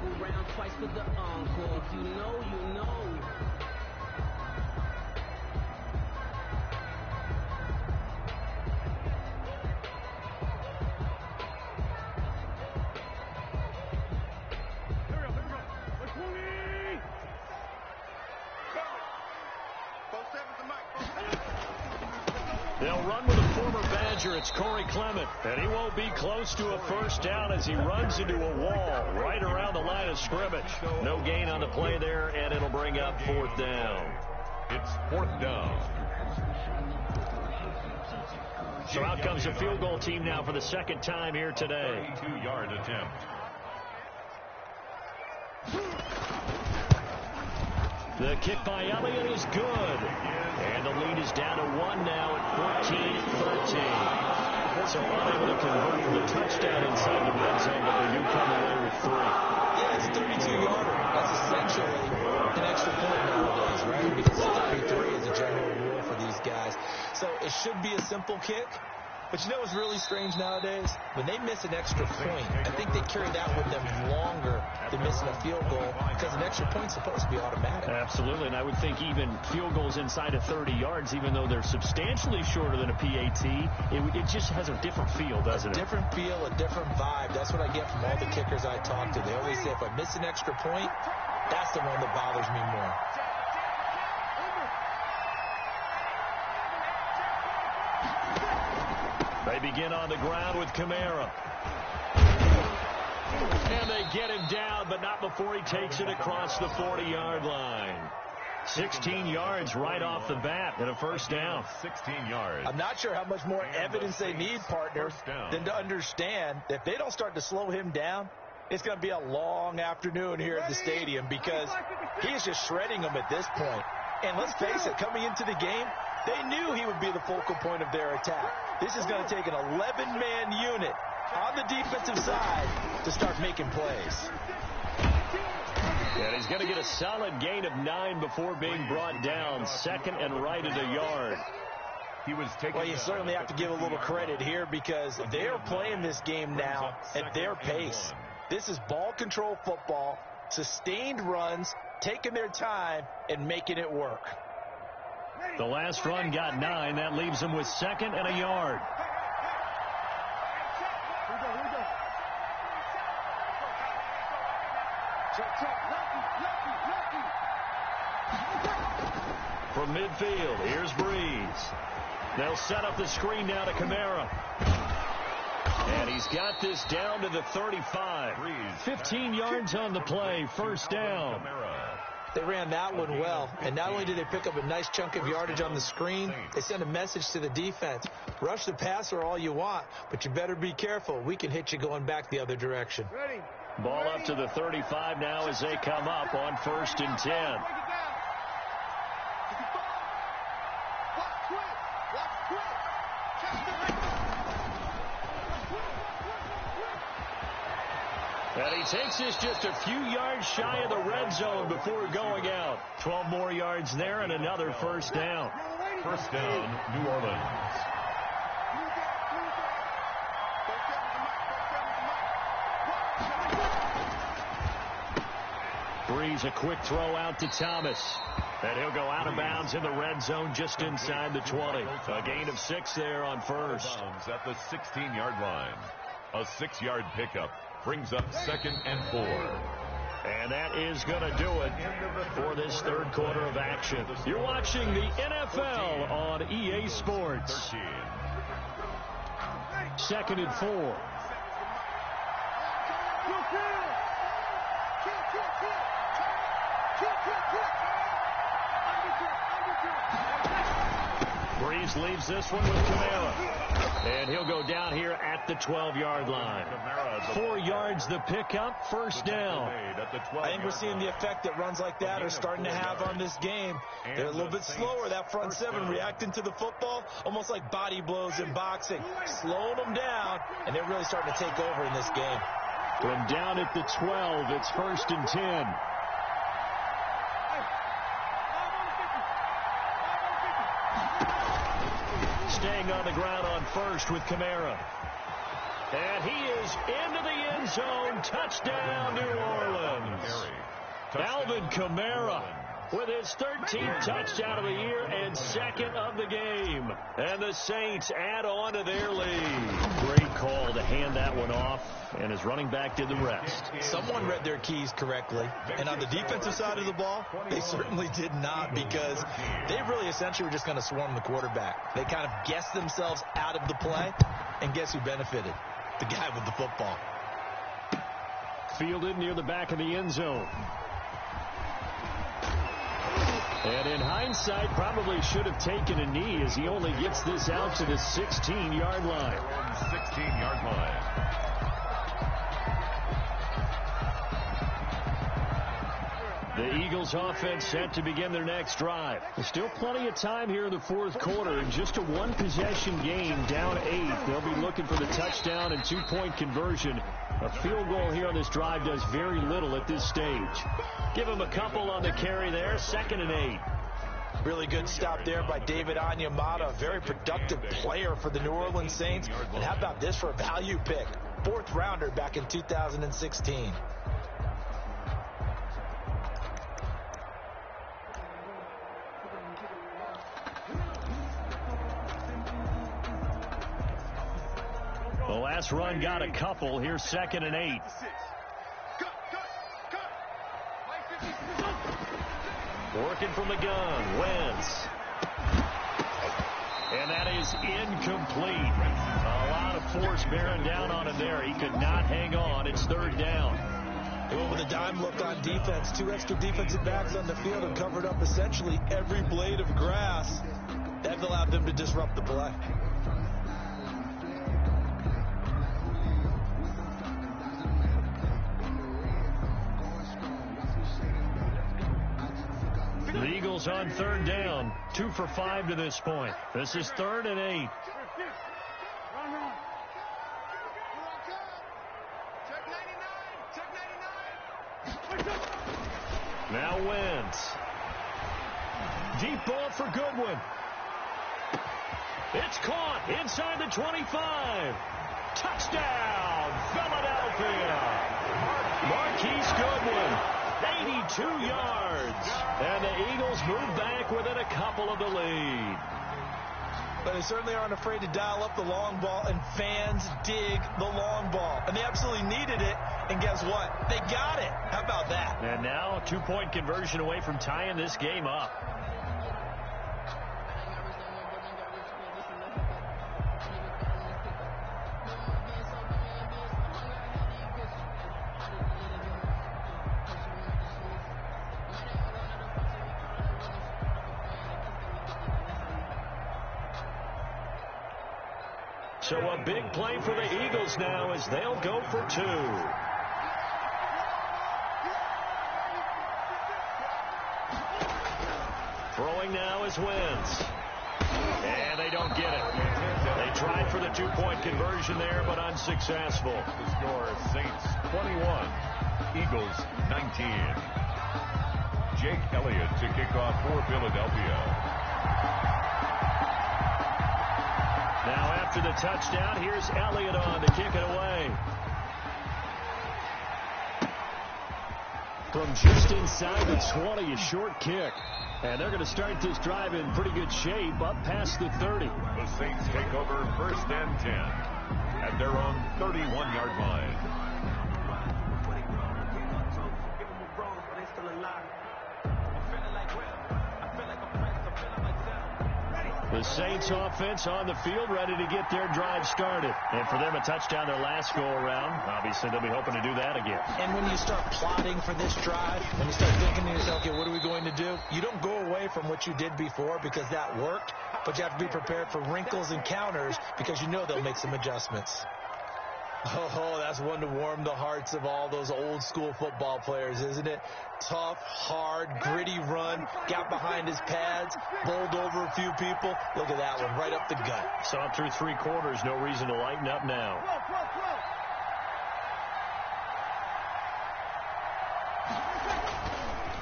[SPEAKER 2] They'll run with a former Badger. It's Corey Clement, and he won't be close to a first down as he runs into a wall right around the line of scrimmage. No gain on the play there, and it'll bring up 4th down.
[SPEAKER 4] It's 4th down.
[SPEAKER 2] So out comes the field goal team now for the 2nd time here today.
[SPEAKER 4] 32-yard attempt.
[SPEAKER 2] The kick by Elliott is good. And the lead is down to 1 now at 14-13. So unable to convert for the touchdown inside the red zone, but they do come away with 3.
[SPEAKER 3] Yeah, it's a 32-yarder. That's essentially an extra point nowadays, right? Because 33 is a general rule for these guys. So it should be a simple kick. But you know what's really strange nowadays? When they miss an extra point, I think they carry that with them longer than missing a field goal because an extra point's supposed to be automatic.
[SPEAKER 2] Absolutely, and I would think even field goals inside of 30 yards, even though they're substantially shorter than a PAT, it just has a different feel, doesn't it?
[SPEAKER 3] A different feel, a different vibe. That's what I get from all the kickers I talk to. They always say if I miss an extra point, that's the one that bothers me more.
[SPEAKER 2] They begin on the ground with Kamara. And they get him down, but not before he takes it across the 40-yard line. 16 yards right off the bat and a first down.
[SPEAKER 4] 16 yards.
[SPEAKER 3] I'm not sure how much more evidence they need, partner, than to understand that if they don't start to slow him down, it's going to be a long afternoon here at the stadium because he is just shredding them at this point. And let's face it, coming into the game, they knew he would be the focal point of their attack. This is going to take an 11-man unit on the defensive side to start making plays.
[SPEAKER 2] And he's going to get a solid gain of 9 before being brought down. 2nd and right at a yard.
[SPEAKER 3] Well, you certainly have to give a little credit here because they are playing this game now at their pace. This is ball control football, sustained runs, taking their time and making it work.
[SPEAKER 2] The last run got 9. That leaves them with 2nd and a yard. From midfield, here's Breeze. They'll set up the screen now to Kamara. And he's got this down to the 35. 15 yards on the play, first down.
[SPEAKER 3] They ran that one well, and not only did they pick up a nice chunk of yardage on the screen, they sent a message to the defense. Rush the passer all you want, but you better be careful. We can hit you going back the other direction.
[SPEAKER 2] Ball up to the 35 now as they come up on 1st and 10. And he takes this just a few yards shy of the red zone before going out. 12 more yards there and another first down.
[SPEAKER 4] First down, New Orleans.
[SPEAKER 2] Breeze, a quick throw out to Thomas. And he'll go out of bounds in the red zone just inside the 20. A gain of 6 there on first.
[SPEAKER 4] At the 16-yard line. A 6-yard pickup. Brings up 2nd and 4.
[SPEAKER 2] And that is going to do it for this third quarter of action. You're watching the NFL on EA Sports. 2nd and 4. Breeze leaves this one with Kamara. And he'll go down here at the 12-yard line. 4 yards the pickup, first down.
[SPEAKER 3] I think we're seeing the effect that runs like that are starting to have on this game. They're a little bit slower, that front seven, reacting to the football, almost like body blows in boxing, slowing them down, and they're really starting to take over in this game.
[SPEAKER 2] From down at the 12, it's 1st and 10. Staying on the ground on first with Kamara. And he is into the end zone. Touchdown, New Orleans. Alvin Kamara with his 13th touchdown of the year and 2nd of the game. And the Saints add on to their lead. Great call to hand that one off, and his running back did the rest.
[SPEAKER 3] Someone read their keys correctly, and on the defensive side of the ball, they certainly did not, because they really essentially were just going to swarm the quarterback. They kind of guessed themselves out of the play, and guess who benefited? The guy with the football.
[SPEAKER 2] Fielded near the back of the end zone. And in hindsight, probably should have taken a knee, as he only gets this out to the 16-yard line.
[SPEAKER 4] 16-yard line.
[SPEAKER 2] The Eagles offense set to begin their next drive. There's still plenty of time here in the 4th quarter, and just a one-possession game, down 8. They'll be looking for the touchdown and 2-point conversion. A field goal here on this drive does very little at this stage. Give him a couple on the carry there, 2nd and 8.
[SPEAKER 3] Really good stop there by David Onyemata, a very productive player for the New Orleans Saints. And how about this for a value pick? 4th rounder back in 2016.
[SPEAKER 2] The last run got a couple. Here's 2nd and 8. Working from the gun, Wentz. And that is incomplete. A lot of force bearing down on him there. He could not hang on. It's 3rd down.
[SPEAKER 3] They went with a dime look on defense. 2 extra defensive backs on the field and covered up essentially every blade of grass. That allowed them to disrupt the play.
[SPEAKER 2] The Eagles on 3rd down. 2 for 5 to this point. This is 3rd and 8. Now Wentz. Deep ball for Goodwin. It's caught inside the 25. Touchdown, Philadelphia. Marquise Goodwin. 82 yards. And the Eagles move back within a couple of the lead.
[SPEAKER 3] But they certainly aren't afraid to dial up the long ball, and fans dig the long ball. And they absolutely needed it, and guess what? They got it. How about that?
[SPEAKER 2] And now a 2-point conversion away from tying this game up. So a big play for the Eagles now as they'll go for 2. Throwing now is Wentz. And they don't get it. They tried for the 2-point conversion there, but unsuccessful.
[SPEAKER 4] The score is Saints 21, Eagles 19. Jake Elliott to kick off for Philadelphia.
[SPEAKER 2] Now after the touchdown, here's Elliott on to kick it away. From just inside the 20, a short kick. And they're going to start this drive in pretty good shape, up past the 30.
[SPEAKER 4] The Saints take over 1st and 10 at their own 31-yard line.
[SPEAKER 2] The Saints offense on the field, ready to get their drive started. And for them, a touchdown their last go-around. Obviously, they'll be hoping to do that again.
[SPEAKER 3] And when you start plotting for this drive, when you start thinking to yourself, okay, what are we going to do? You don't go away from what you did before because that worked, but you have to be prepared for wrinkles and counters because you know they'll make some adjustments. Oh, that's one to warm the hearts of all those old-school football players, isn't it? Tough, hard, gritty run, got behind his pads, bowled over a few people. Look at that one, right up the gut.
[SPEAKER 2] Saw it through 3 quarters, no reason to lighten up now.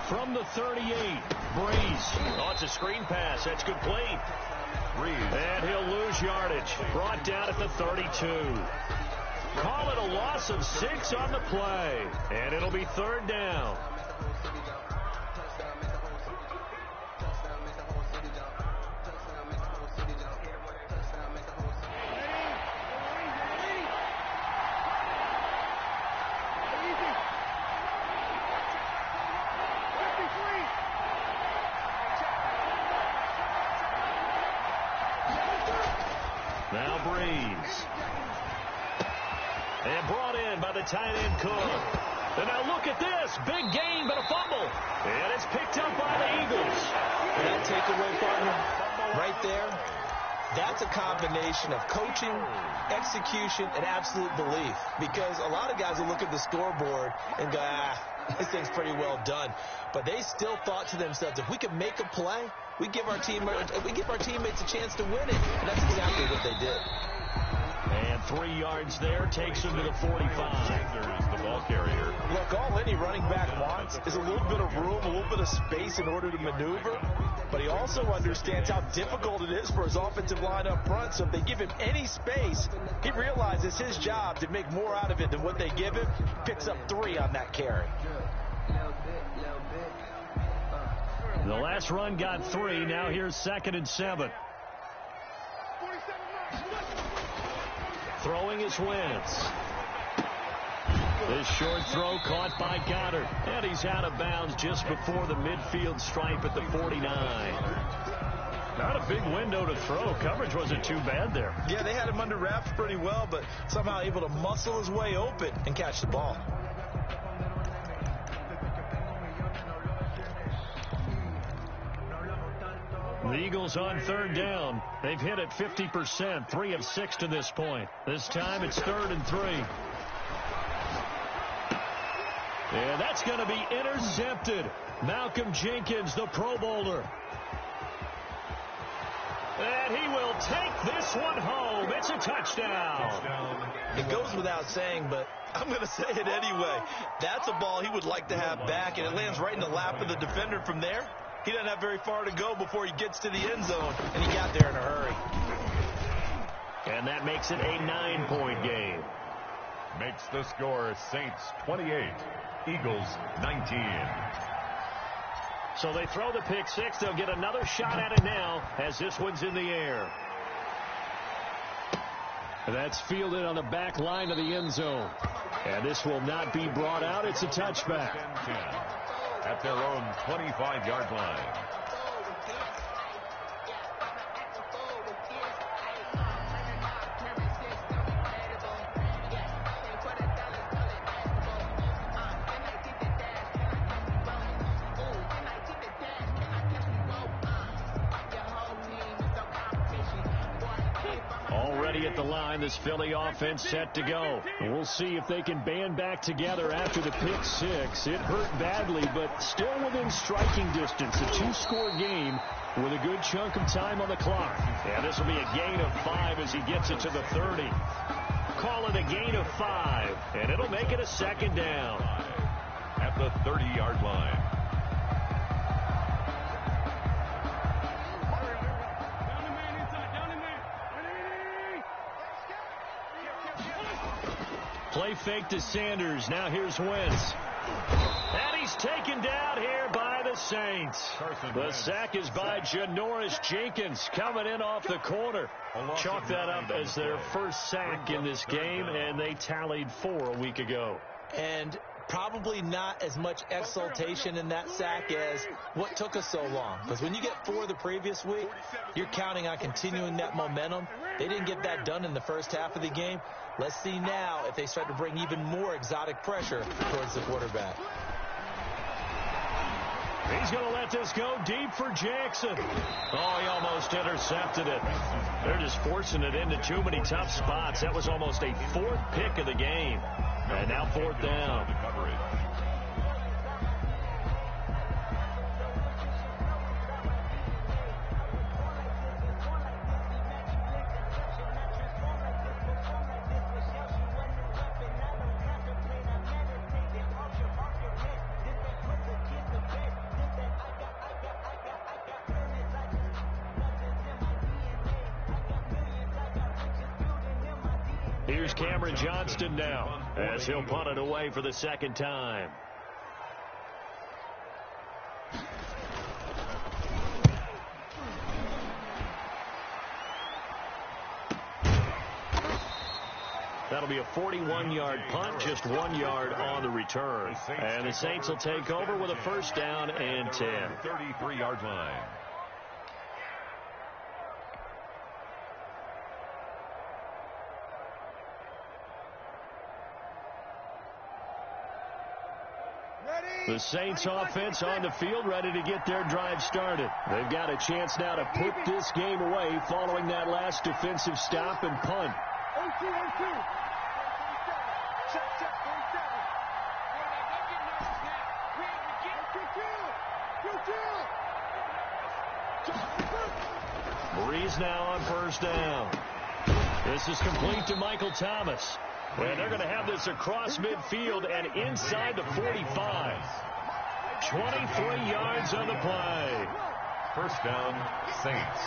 [SPEAKER 2] From the 38, Breeze. Oh, it's a screen pass. That's complete. Breeze. And he'll lose yardage. Brought down at the 32. Call it a loss of 6 on the play. And it'll be 3rd down. Now Breeze. And brought in by the tight end Cook. And now look at this. Big gain, but a fumble. And it's picked up by the Eagles.
[SPEAKER 3] That takeaway, partner, right there, that's a combination of coaching, execution, and absolute belief. Because a lot of guys will look at the scoreboard and go, this thing's pretty well done. But they still thought to themselves, if we can make a play, we give our teammates a chance to win it. And that's exactly what they did.
[SPEAKER 2] And 3 yards there takes him to the 45.
[SPEAKER 4] There's the ball carrier.
[SPEAKER 3] Look, all any running back wants is a little bit of room, a little bit of space in order to maneuver. But he also understands how difficult it is for his offensive line up front. So if they give him any space, he realizes it's his job to make more out of it than what they give him. Picks up 3 on that carry.
[SPEAKER 2] The last run got 3. Now here's 2nd and 7. Throwing is Wentz. This short throw caught by Goddard. And he's out of bounds just before the midfield stripe at the 49. Not a big window to throw. Coverage wasn't too bad there.
[SPEAKER 3] Yeah, they had him under wraps pretty well, but somehow able to muscle his way open and catch the ball.
[SPEAKER 2] The Eagles on 3rd down. They've hit it 50%, 3 of 6 to this point. This time it's 3rd and 3. And that's going to be intercepted. Malcolm Jenkins, the Pro Bowler. And he will take this one home. It's a touchdown.
[SPEAKER 3] It goes without saying, but I'm going to say it anyway. That's a ball he would like to have back, and it lands right in the lap of the defender from there. He doesn't have very far to go before he gets to the end zone, and he got there in a hurry.
[SPEAKER 2] And that makes it a 9-point game.
[SPEAKER 4] Makes the score Saints 28, Eagles 19.
[SPEAKER 2] So they throw the pick 6. They'll get another shot at it now as this one's in the air. That's fielded on the back line of the end zone. And this will not be brought out. It's a touchback.
[SPEAKER 4] 10-10 at their own 25-yard line.
[SPEAKER 2] Already at the line, this Philly offense set to go. And we'll see if they can band back together after the pick 6. It hurt badly, but still within striking distance. A 2-score game with a good chunk of time on the clock. And this will be a gain of 5 as he gets it to the 30. Call it a gain of 5, and it'll make it a 2nd down.
[SPEAKER 4] At the 30-yard line.
[SPEAKER 2] Play fake to Sanders. Now here's Wentz. And he's taken down here by the Saints. The sack is by Janoris Jenkins coming in off the corner. Chalk that up as their first sack in this game, and they tallied 4 a week ago.
[SPEAKER 3] And probably not as much exultation in that sack as what took us so long. Because when you get 4 the previous week, you're counting on continuing that momentum. They didn't get that done in the first half of the game. Let's see now if they start to bring even more exotic pressure towards the quarterback.
[SPEAKER 2] He's going to let this go deep for Jackson. Oh, he almost intercepted it. They're just forcing it into too many tough spots. That was almost a 4th pick of the game. And now 4th down. Here's Cameron Johnston now as he'll punt it away for the second time. That'll be a 41-yard punt, just 1 yard on the return. And the Saints will take over with a first down and 10.
[SPEAKER 4] 33-yard line.
[SPEAKER 2] The Saints offense on the field, ready to get their drive started. They've got a chance now to put this game away following that last defensive stop and punt. Breeze now on first down. This is complete to Michael Thomas. And they're going to have this across midfield and inside the 45. 23 yards on the play.
[SPEAKER 4] First down, Saints.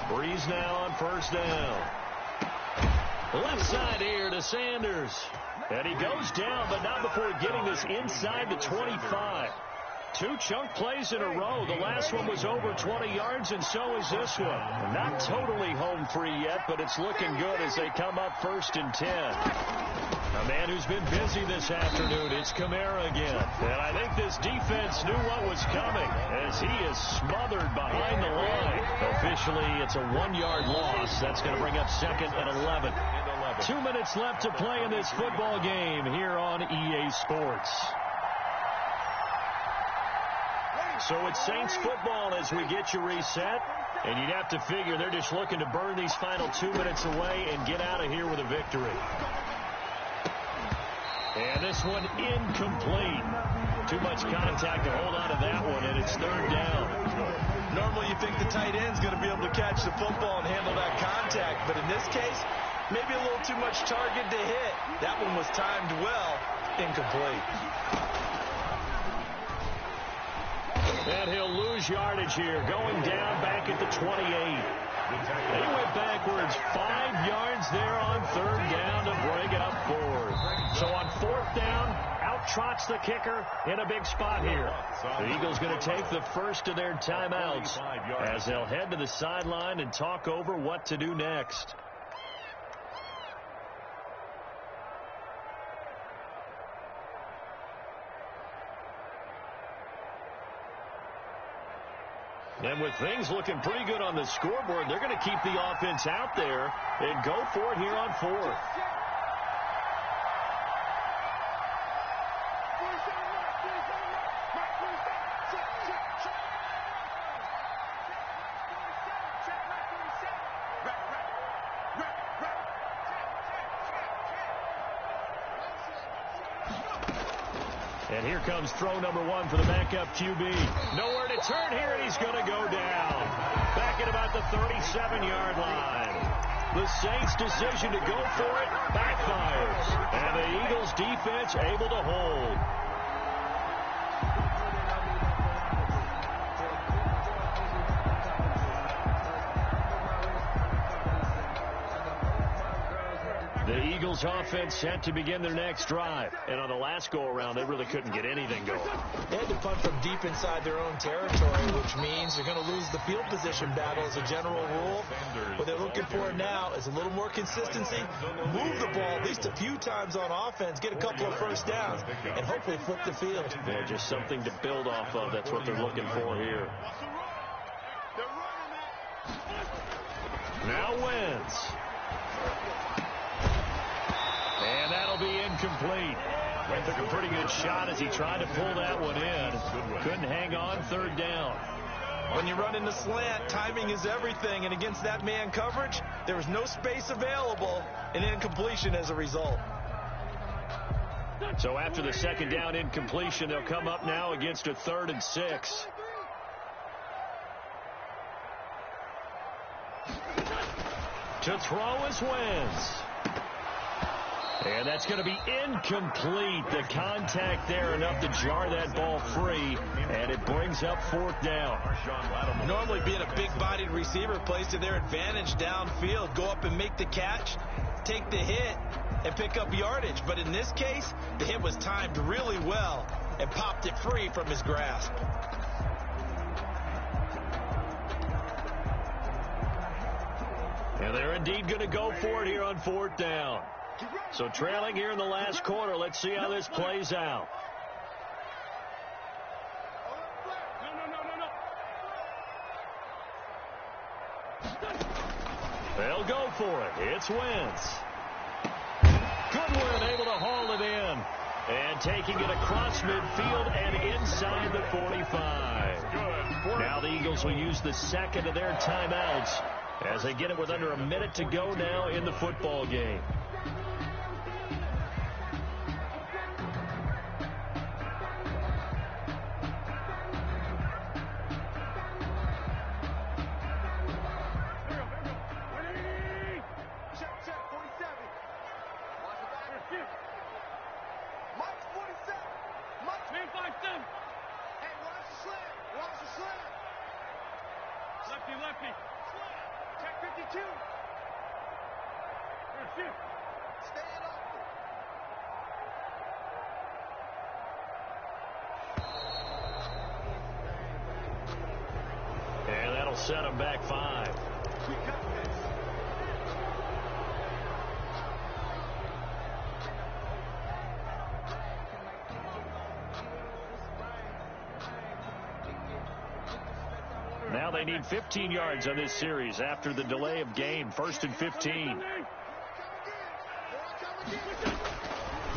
[SPEAKER 2] Breeze now on first down. Left side here to Sanders. And he goes down, but not before getting this inside the 25. 2 chunk plays in a row. The last one was over 20 yards, and so is this one. Not totally home free yet, but it's looking good as they come up first and 10. A man who's been busy this afternoon, it's Kamara again. And I think this defense knew what was coming as he is smothered behind the line. Officially, it's a 1-yard loss. That's going to bring up second and 11. 2 minutes left to play in this football game here on EA Sports. So it's Saints football as we get you reset. And you'd have to figure they're just looking to burn these final 2 minutes away and get out of here with a victory. And this one incomplete. Too much contact to hold on to that one, and it's third down.
[SPEAKER 3] Normally you think the tight end's going to be able to catch the football and handle that contact, but in this case, maybe a little too much target to hit. That one was timed well, incomplete.
[SPEAKER 2] And he'll lose yardage here, going down back at the 28. He went backwards 5 yards there on third down to bring it up forward. So on fourth down, out trots the kicker in a big spot here. The Eagles going to take the first of their timeouts as they'll head to the sideline and talk over what to do next. And with things looking pretty good on the scoreboard, they're going to keep the offense out there and go for it here on fourth. And here comes throw number 1 for the backup QB. Nowhere to turn here, and he's going to go down. Back at about the 37-yard line. The Saints' decision to go for it backfires. And the Eagles' defense able to hold. The Eagles offense set to begin their next drive. And on the last go-around, they really couldn't get anything going.
[SPEAKER 3] They had to punt from deep inside their own territory, which means you're going to lose the field position battle as a general rule. What they're looking for now is a little more consistency, move the ball at least a few times on offense, get a couple of first downs, and hopefully flip the field.
[SPEAKER 2] Yeah, just something to build off of. That's what they're looking for here. Now Wentz. And that'll be incomplete. He took a pretty good shot as he tried to pull that one in. Couldn't hang on, third down.
[SPEAKER 3] When you run in the slant, timing is everything. And against that man coverage, there was no space available, and incompletion as a result.
[SPEAKER 2] So after the second down incompletion, they'll come up now against a 3rd and 6. To throw is Wentz. And that's going to be incomplete. The contact there enough to jar that ball free, and it brings up 4th down.
[SPEAKER 3] Normally being a big-bodied receiver plays to their advantage downfield. Go up and make the catch, take the hit, and pick up yardage. But in this case, the hit was timed really well and popped it free from his grasp.
[SPEAKER 2] And they're indeed going to go for it here on 4th down. So trailing here in the last quarter. Let's see how this plays out. They'll go for it. It's Wentz. Goodwin able to haul it in. And taking it across midfield and inside the 45. Now the Eagles will use the second of their timeouts as they get it with under a minute to go now in the football game. And that'll set them back 5. Now they need 15 yards on this series after the delay of game. 1st and 15.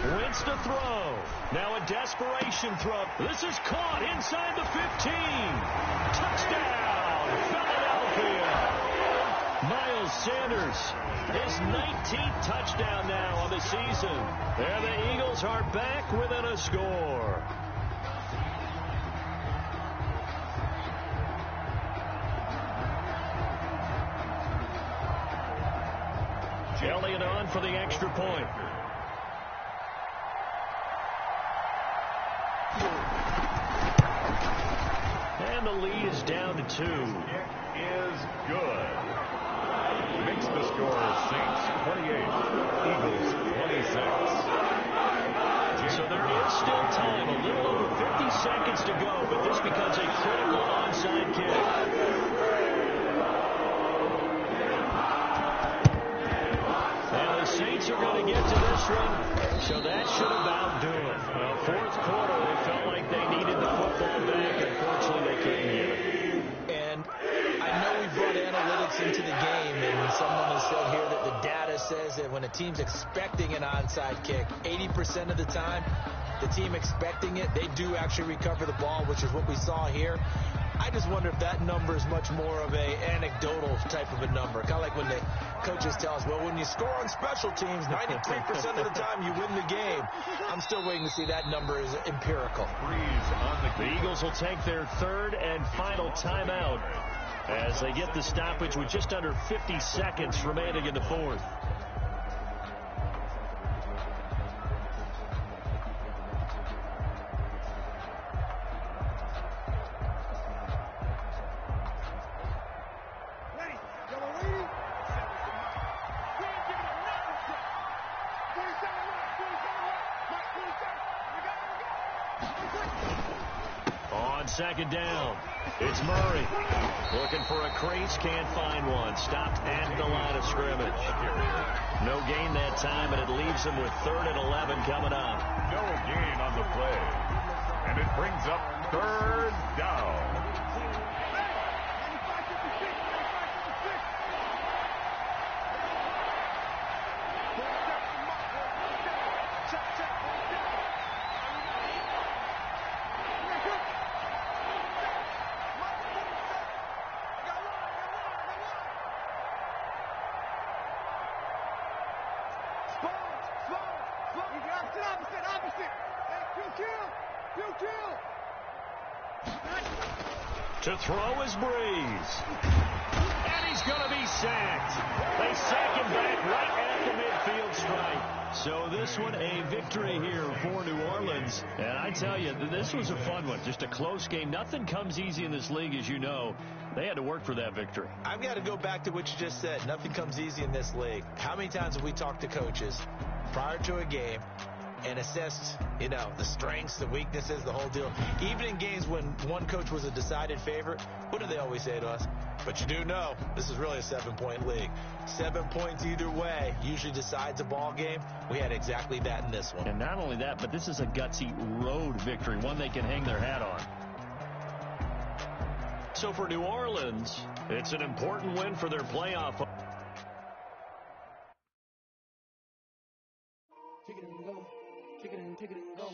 [SPEAKER 2] Wentz to throw. Now a desperation throw. This is caught inside the 15. Touchdown, Philadelphia. Miles Sanders, his 19th touchdown now on the season. There the Eagles are back within a score. Elliott on for the extra point. And the lead is down to 2.
[SPEAKER 4] Kick is good. Makes the score Saints 28, Eagles 26.
[SPEAKER 2] So there is still time, a little over 50 seconds to go, but this becomes a critical onside kick. Now the Saints are going to get to this one, so that should about do it. Well, 4th quarter, they felt like they needed the football back. Unfortunately, they couldn't get it.
[SPEAKER 3] And I know we brought analytics into the game, and someone has said here that the data says that when a team's expecting an onside kick, 80% of the time, the team expecting it, they do actually recover the ball, which is what we saw here. I just wonder if that number is much more of a anecdotal type of a number. Kind of like when the coaches tell us, well, when you score on special teams, 93% of the time you win the game. I'm still waiting to see that number is empirical.
[SPEAKER 2] The Eagles will take their 3rd and final timeout as they get the stoppage with just under 50 seconds remaining in the 4th. on second down. It's Murray. Looking for a crease, can't find one. Stopped at the line of scrimmage. No gain that time, and it leaves them with 3rd and 11 coming up.
[SPEAKER 4] No gain on the play. And it brings up 3rd down.
[SPEAKER 2] To throw is Breeze. And he's going to be sacked. They sack him back right at the midfield stripe. So this one, a victory here for New Orleans. And I tell you, this was a fun one. Just a close game. Nothing comes easy in this league, as you know. They had to work for that victory.
[SPEAKER 3] I've got to go back to what you just said. Nothing comes easy in this league. How many times have we talked to coaches prior to a game and assessed, the strengths, the weaknesses, the whole deal? Even in games when one coach was a decided favorite, what do they always say to us? But you do know, this is really a 7-point league. 7 points either way usually decides a ball game. We had exactly that in this one.
[SPEAKER 2] And not only that, but this is a gutsy road victory, one they can hang their hat on. So for New Orleans, it's an important win for their playoff.
[SPEAKER 1] Take it and go. Take it and go.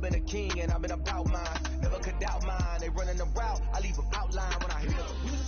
[SPEAKER 1] been a king and I've been about mine. Never could doubt mine. They running the route, I leave them outline when I hear them.